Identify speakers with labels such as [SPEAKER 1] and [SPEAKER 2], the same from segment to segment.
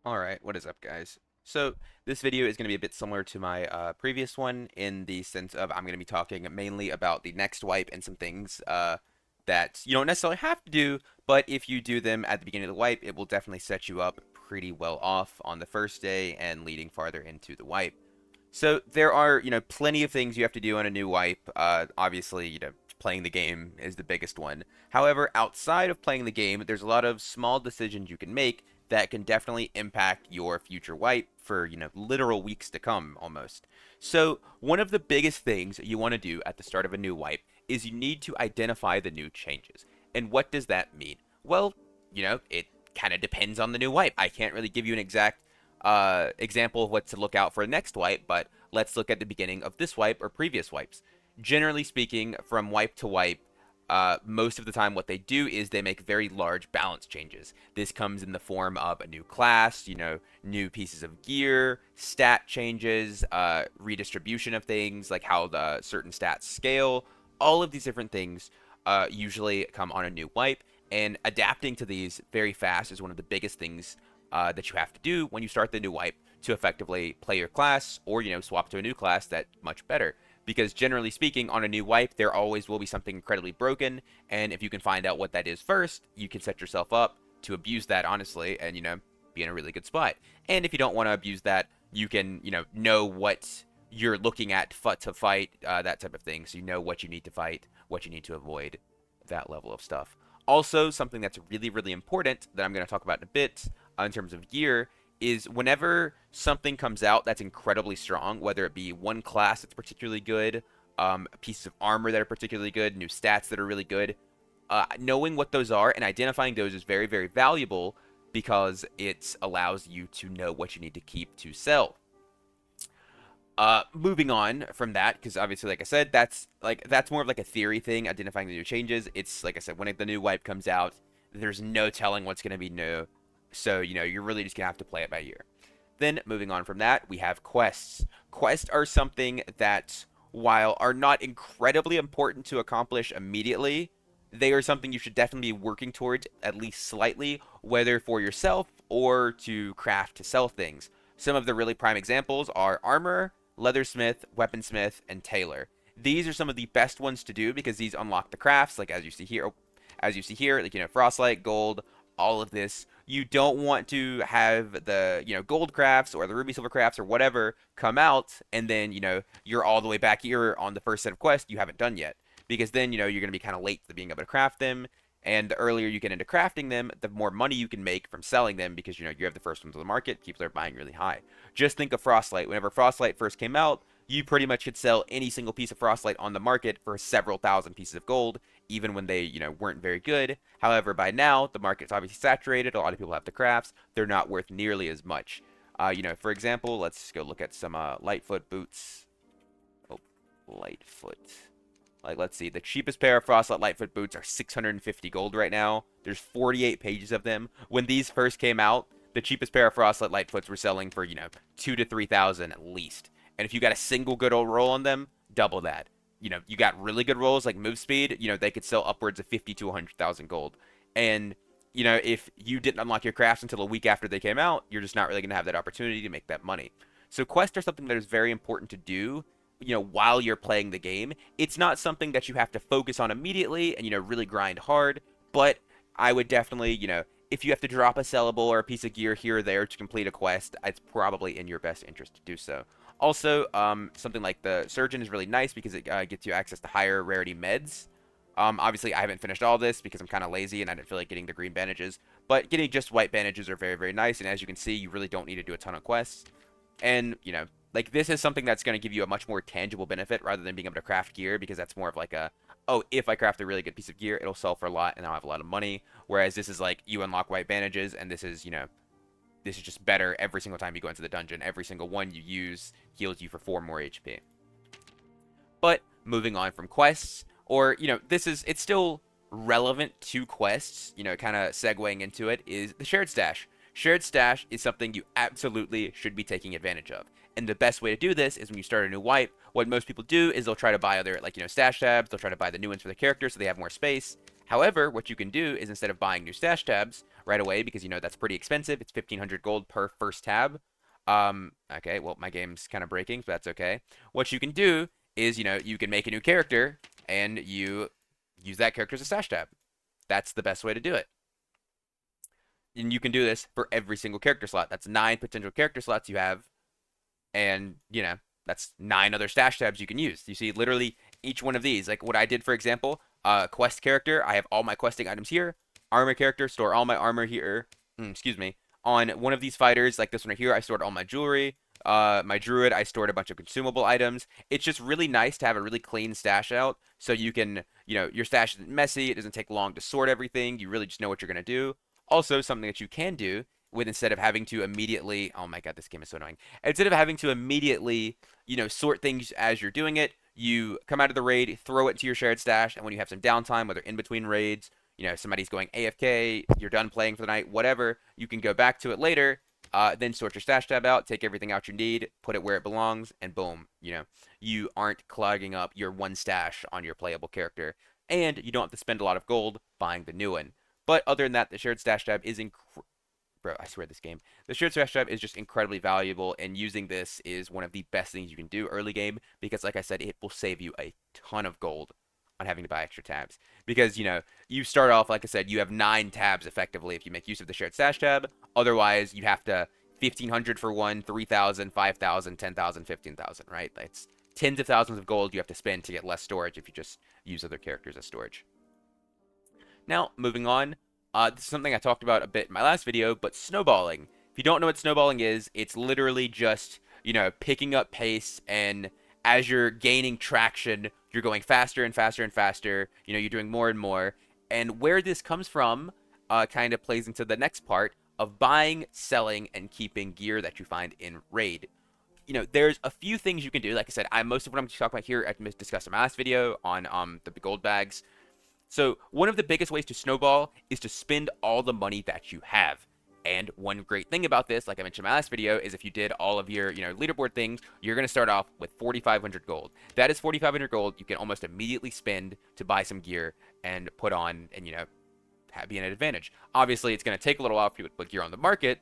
[SPEAKER 1] Alright, what is up, guys? So, this video is going to be a bit similar to my previous one in the sense of I'm going to be talking mainly about the next wipe and some things that you don't necessarily have to do, but if you do them at the beginning of the wipe, it will definitely set you up pretty well off on the first day and leading farther into the wipe. So, there are, plenty of things you have to do on a new wipe. Obviously, playing the game is the biggest one. However, outside of playing the game, there's a lot of small decisions you can make that can definitely impact your future wipe for, literal weeks to come almost. So, one of the biggest things you want to do at the start of a new wipe is you need to identify the new changes. And what does that mean? Well, it kind of depends on the new wipe. I can't really give you an exact example of what to look out for next wipe, but let's look at the beginning of this wipe or previous wipes. Generally speaking, from wipe to wipe, most of the time what they do is they make very large balance changes. This comes in the form of a new class, new pieces of gear, stat changes, redistribution of things, like how the certain stats scale. All of these different things usually come on a new wipe, and adapting to these very fast is one of the biggest things that you have to do when you start the new wipe to effectively play your class or, swap to a new class that's much better, because generally speaking, on a new wipe, there always will be something incredibly broken, and if you can find out what that is first, you can set yourself up to abuse that, honestly, and, be in a really good spot. And if you don't want to abuse that, you can, know what you're looking at to fight, that type of thing, so you know what you need to fight, what you need to avoid, that level of stuff. Also, something that's really, really important that I'm going to talk about in a bit in terms of gear is whenever something comes out that's incredibly strong, whether it be one class that's particularly good, pieces of armor that are particularly good, new stats that are really good, knowing what those are and identifying those is very, very valuable because it allows you to know what you need to keep to sell. Moving on from that, because obviously, like I said, that's more of like a theory thing, identifying the new changes. It's like I said, when the new wipe comes out, there's no telling what's going to be new, so you're really just gonna have to play it by ear. Then moving on from that, we have quests. Quests are something that, while are not incredibly important to accomplish immediately, they are something you should definitely be working towards at least slightly, whether for yourself or to craft to sell things. Some of the really prime examples are armor, leathersmith, weaponsmith, and tailor. These are some of the best ones to do because these unlock the crafts, like as you see here, like frostlight, gold, all of this. You don't want to have the gold crafts or the ruby silver crafts or whatever come out, and then you're all the way back here on the first set of quests you haven't done yet, because then you're going to be kind of late to being able to craft them. And the earlier you get into crafting them, the more money you can make from selling them because you have the first ones on the market. People are buying really high. Just think of Frostlight. Whenever Frostlight first came out, you pretty much could sell any single piece of Frostlight on the market for several thousand pieces of gold, even when they weren't very good. However, by now the market's obviously saturated. A lot of people have the crafts. They're not worth nearly as much. For example, let's go look at some Lightfoot boots. Oh, Lightfoot. Like, let's see. The cheapest pair of Frostlight Lightfoot boots are 650 gold right now. There's 48 pages of them. When these first came out, the cheapest pair of Frostlight Lightfoots were selling for, 2 to 3,000 at least. And if you got a single good old roll on them, double that. You got really good rolls like move speed, they could sell upwards of 50 to 100,000 gold. And, if you didn't unlock your crafts until a week after they came out, you're just not really going to have that opportunity to make that money. So quests are something that is very important to do while you're playing the game. It's not something that you have to focus on immediately and, really grind hard, but I would definitely, if you have to drop a sellable or a piece of gear here or there to complete a quest, it's probably in your best interest to do so. Also, something like the Surgeon is really nice because it gets you access to higher rarity meds. Obviously, I haven't finished all this because I'm kind of lazy and I didn't feel like getting the green bandages, but getting just white bandages are very, very nice, and as you can see, you really don't need to do a ton of quests. And, like, this is something that's going to give you a much more tangible benefit rather than being able to craft gear, because that's more of like a, oh, if I craft a really good piece of gear, it'll sell for a lot and I'll have a lot of money. Whereas this is like, you unlock white bandages, and this is, this is just better every single time you go into the dungeon. Every single one you use heals you for 4 more HP. But moving on from quests, or, it's still relevant to quests, kind of segueing into it, is the shared stash. Shared stash is something you absolutely should be taking advantage of. And the best way to do this is when you start a new wipe, what most people do is they'll try to buy other, like, stash tabs, they'll try to buy the new ones for the character so they have more space. However, what you can do is instead of buying new stash tabs right away, because you know that's pretty expensive, it's 1,500 gold per first tab. Okay, well, my game's kind of breaking, so that's okay. What you can do is, you know, you can make a new character and you use that character as a stash tab. That's the best way to do it. And you can do this for every single character slot. That's 9 potential character slots you have, and you know that's 9 other stash tabs you can use. You see, literally each one of these, like what I did, for example, quest character, I have all my questing items here. Armor character, store all my armor here. Excuse me. On one of these fighters, like this one right here, I stored all my jewelry. My druid, I stored a bunch of consumable items. It's just really nice to have a really clean stash out, so you can, you know, your stash isn't messy. It doesn't take long to sort everything. You really just know what you're gonna do. Also, something that you can do with, instead of having to immediately, oh my god, this game is so annoying. Instead of having to immediately, you know, sort things as you're doing it, you come out of the raid, throw it into your shared stash, and when you have some downtime, whether in between raids, you know, somebody's going AFK, you're done playing for the night, whatever, you can go back to it later, then sort your stash tab out, take everything out you need, put it where it belongs, and boom, you know, you aren't clogging up your one stash on your playable character, and you don't have to spend a lot of gold buying the new one. But other than that, the shared stash tab is bro, I swear this game. The shared stash tab is just incredibly valuable, and using this is one of the best things you can do early game because, like I said, it will save you a ton of gold on having to buy extra tabs. Because, you know, you start off, like I said, you have 9 tabs effectively if you make use of the shared stash tab. Otherwise, you have to 1,500 for one, 3,000, 5,000, 10,000, 15,000, right? It's tens of thousands of gold you have to spend to get less storage if you just use other characters as storage. Now, moving on, this is something I talked about a bit in my last video, but snowballing. If you don't know what snowballing is, it's literally just, you know, picking up pace, and as you're gaining traction, you're going faster and faster and faster. You know, you're doing more and more. And where this comes from kind of plays into the next part of buying, selling, and keeping gear that you find in raid. You know, there's a few things you can do. Like I said, most of what I'm talking about here I discussed in my last video on the gold bags. So one of the biggest ways to snowball is to spend all the money that you have. And one great thing about this, like I mentioned in my last video, is if you did all of your, you know, leaderboard things, you're going to start off with 4,500 gold. That is 4,500 gold you can almost immediately spend to buy some gear and put on and, you know, be an advantage. Obviously, it's going to take a little while for you to put gear on the market,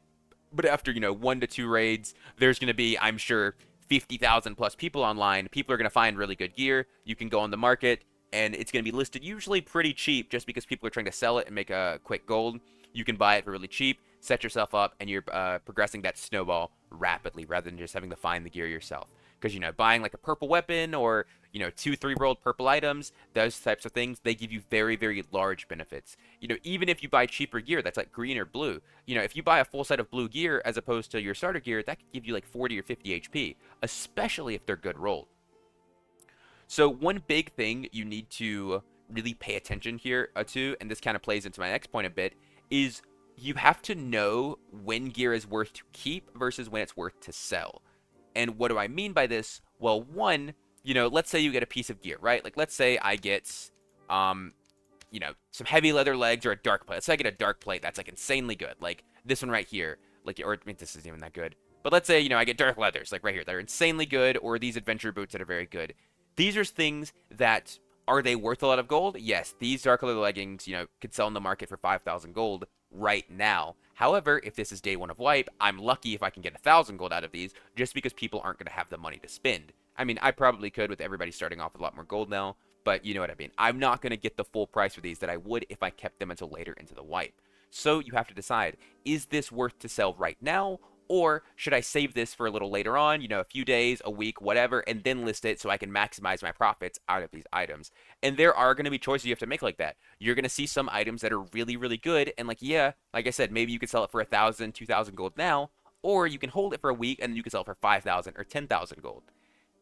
[SPEAKER 1] but after, you know, 1 to 2 raids, there's going to be, I'm sure, 50,000 plus people online. People are going to find really good gear. You can go on the market, and it's going to be listed usually pretty cheap just because people are trying to sell it and make a quick gold. You can buy it for really cheap, set yourself up, and you're progressing that snowball rapidly rather than just having to find the gear yourself. Because, you know, buying like a purple weapon or, you know, 2, 3 rolled purple items, those types of things, they give you very, very large benefits. You know, even if you buy cheaper gear that's like green or blue, you know, if you buy a full set of blue gear as opposed to your starter gear, that could give you like 40 or 50 HP, especially if they're good rolled. So one big thing you need to really pay attention here to, and this kind of plays into my next point a bit, is you have to know when gear is worth to keep versus when it's worth to sell. And what do I mean by this? Well, one, you know, let's say you get a piece of gear, right? Like, let's say I get, you know, some heavy leather legs or a dark plate. Let's say I get a dark plate that's like insanely good, like this one right here, like, or I mean, this isn't even that good. But let's say, you know, I get dark leathers, like right here, that are insanely good, or these adventure boots that are very good. These are things that, are they worth a lot of gold? Yes, these dark leather leggings, you know, could sell in the market for 5,000 gold right now. However, if this is day 1 of wipe, I'm lucky if I can get 1,000 gold out of these, just because people aren't going to have the money to spend. I mean, I probably could with everybody starting off with a lot more gold now, but you know what I mean. I'm not going to get the full price for these that I would if I kept them until later into the wipe. So you have to decide, is this worth to sell right now? Or should I save this for a little later on, you know, a few days, a week, whatever, and then list it so I can maximize my profits out of these items? And there are going to be choices you have to make like that. You're going to see some items that are really, really good, and like, yeah, like I said, maybe you could sell it for 1,000, 2,000 gold now, or you can hold it for a week and then you can sell it for 5,000 or 10,000 gold.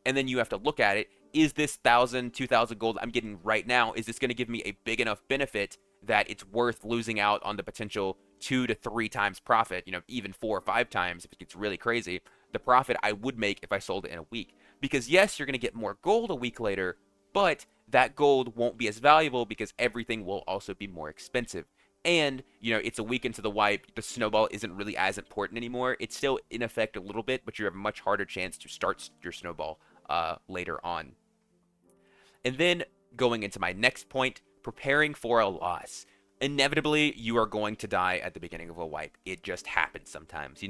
[SPEAKER 1] And then you have to look at it. Is this 1,000, 2,000 gold I'm getting right now, is this going to give me a big enough benefit that it's worth losing out on the potential 2 to 3 times profit, you know, even 4 or 5 times if it gets really crazy, the profit I would make if I sold it in a week? Because yes, you're going to get more gold a week later, but that gold won't be as valuable because everything will also be more expensive. And, you know, it's a week into the wipe, the snowball isn't really as important anymore. It's still in effect a little bit, but you have a much harder chance to start your snowball later on. And then going into my next point, preparing for a loss. Inevitably, you are going to die at the beginning of a wipe. It just happens sometimes,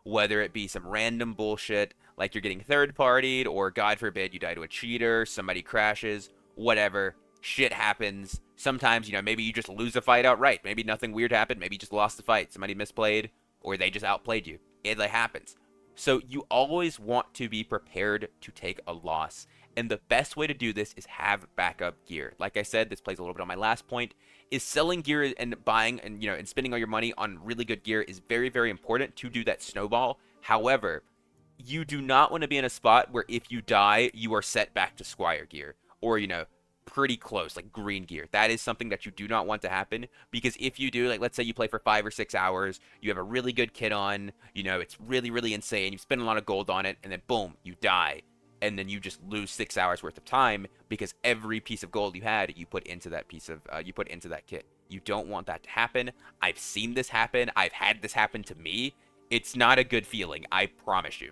[SPEAKER 1] whether it be some random bullshit like you're getting third partied, or God forbid you die to a cheater, somebody crashes, whatever. Shit happens. Sometimes, maybe you just lose a fight outright. Maybe nothing weird happened. Maybe you just lost the fight. Somebody misplayed, or they just outplayed you. It like happens. So you always want to be prepared to take a loss. And the best way to do this is have backup gear. Like I said, this plays a little bit on my last point, is selling gear and buying and spending all your money on really good gear is very, very important to do that snowball. However, you do not want to be in a spot where if you die, you are set back to Squire gear, or, pretty close, like green gear. That is something that you do not want to happen, because if you do, like let's say you play for 5 or 6 hours, you have a really good kit on, it's really, really insane, you spend a lot of gold on it, and then boom, you die. And then you just lose 6 hours worth of time because every piece of gold you had, you put into that kit. You don't want that to happen. I've seen this happen. I've had this happen to me. It's not a good feeling, I promise you.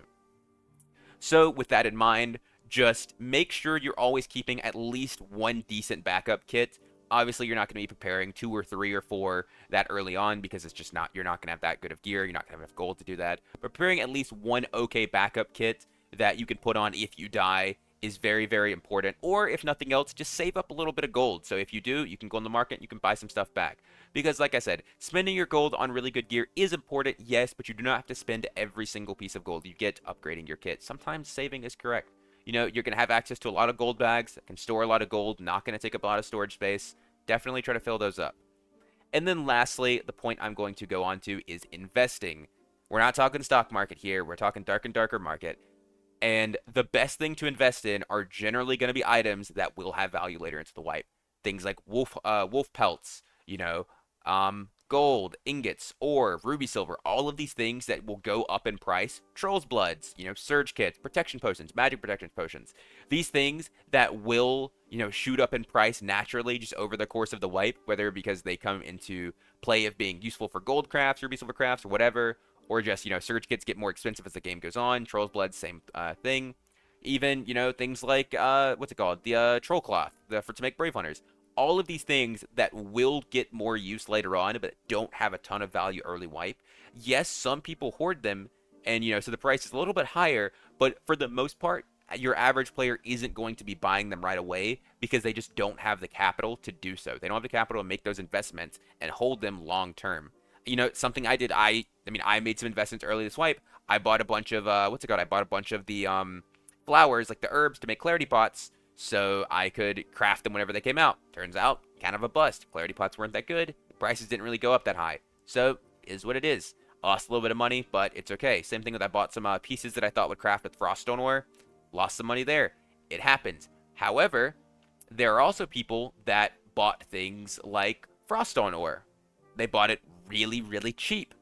[SPEAKER 1] So with that in mind, just make sure you're always keeping at least one decent backup kit. Obviously, you're not going to be preparing 2 or 3 or 4 that early on, because it's just not, you're not going to have that good of gear. You're not going to have enough gold to do that. Preparing at least one okay backup kit that you can put on if you die is very, very important. Or if nothing else, just save up a little bit of gold. So if you do, you can go on the market and you can buy some stuff back. Because like I said, spending your gold on really good gear is important, yes, but you do not have to spend every single piece of gold you get upgrading your kit. Sometimes saving is correct. You're going to have access to a lot of gold bags that can store a lot of gold, not going to take up a lot of storage space. Definitely try to fill those up. And then lastly, the point I'm going to go on to is investing. We're not talking stock market here. We're talking dark and darker market. And the best thing to invest in are generally going to be items that will have value later into the wipe. Things like wolf pelts, gold, ingots, ore, ruby silver, all of these things that will go up in price. Troll's bloods, surge kits, protection potions, magic protection potions. These things that will, shoot up in price naturally just over the course of the wipe, whether because they come into play of being useful for gold crafts, ruby silver crafts, or whatever, or just, surge kits get more expensive as the game goes on. Troll's blood, same thing. Even, things like, what's it called? The troll cloth to make brave hunters. All of these things that will get more use later on, but don't have a ton of value early wipe. Yes, some people hoard them, and, so the price is a little bit higher, but for the most part, your average player isn't going to be buying them right away because they just don't have the capital to do so. They don't have the capital to make those investments and hold them long term. Something I did, I made some investments early this wipe. I bought a bunch of, I bought a bunch of the flowers, like the herbs, to make clarity pots, so I could craft them whenever they came out. Turns out, kind of a bust. Clarity pots weren't that good. Prices didn't really go up that high. So, is what it is. Lost a little bit of money, but it's okay. Same thing with I bought some pieces that I thought would craft with froststone ore. Lost some money there. It happens. However, there are also people that bought things like froststone ore. They bought it really, really cheap,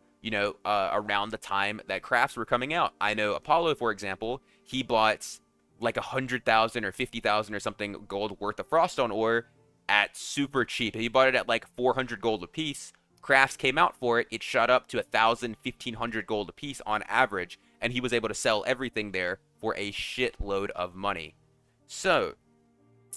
[SPEAKER 1] around the time that crafts were coming out. I know Apollo, for example, he bought like 100,000 or 50,000 or something gold worth of froststone ore at super cheap. He bought it at like 400 gold a piece. Crafts came out for it. It shot up to 1,000, 1,500 gold a piece on average, and he was able to sell everything there for a shitload of money. So,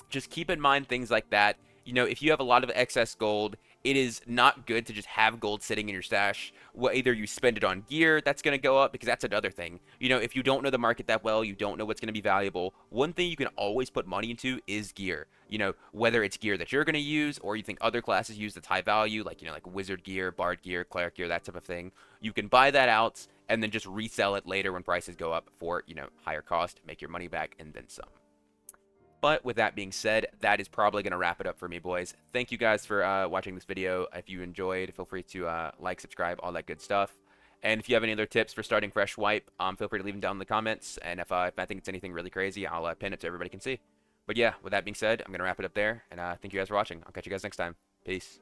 [SPEAKER 1] just keep in mind things like that. If you have a lot of excess gold, it is not good to just have gold sitting in your stash. Well, either you spend it on gear that's going to go up, because that's another thing. If you don't know the market that well, you don't know what's going to be valuable, one thing you can always put money into is gear. Whether it's gear that you're going to use, or you think other classes use that's high value, like, like wizard gear, bard gear, cleric gear, that type of thing. You can buy that out and then just resell it later when prices go up for, higher cost, make your money back, and then some. But with that being said, that is probably going to wrap it up for me, boys. Thank you guys for watching this video. If you enjoyed, feel free to like, subscribe, all that good stuff. And if you have any other tips for starting fresh wipe, feel free to leave them down in the comments. And if I think it's anything really crazy, I'll pin it so everybody can see. But yeah, with that being said, I'm going to wrap it up there. And thank you guys for watching. I'll catch you guys next time. Peace.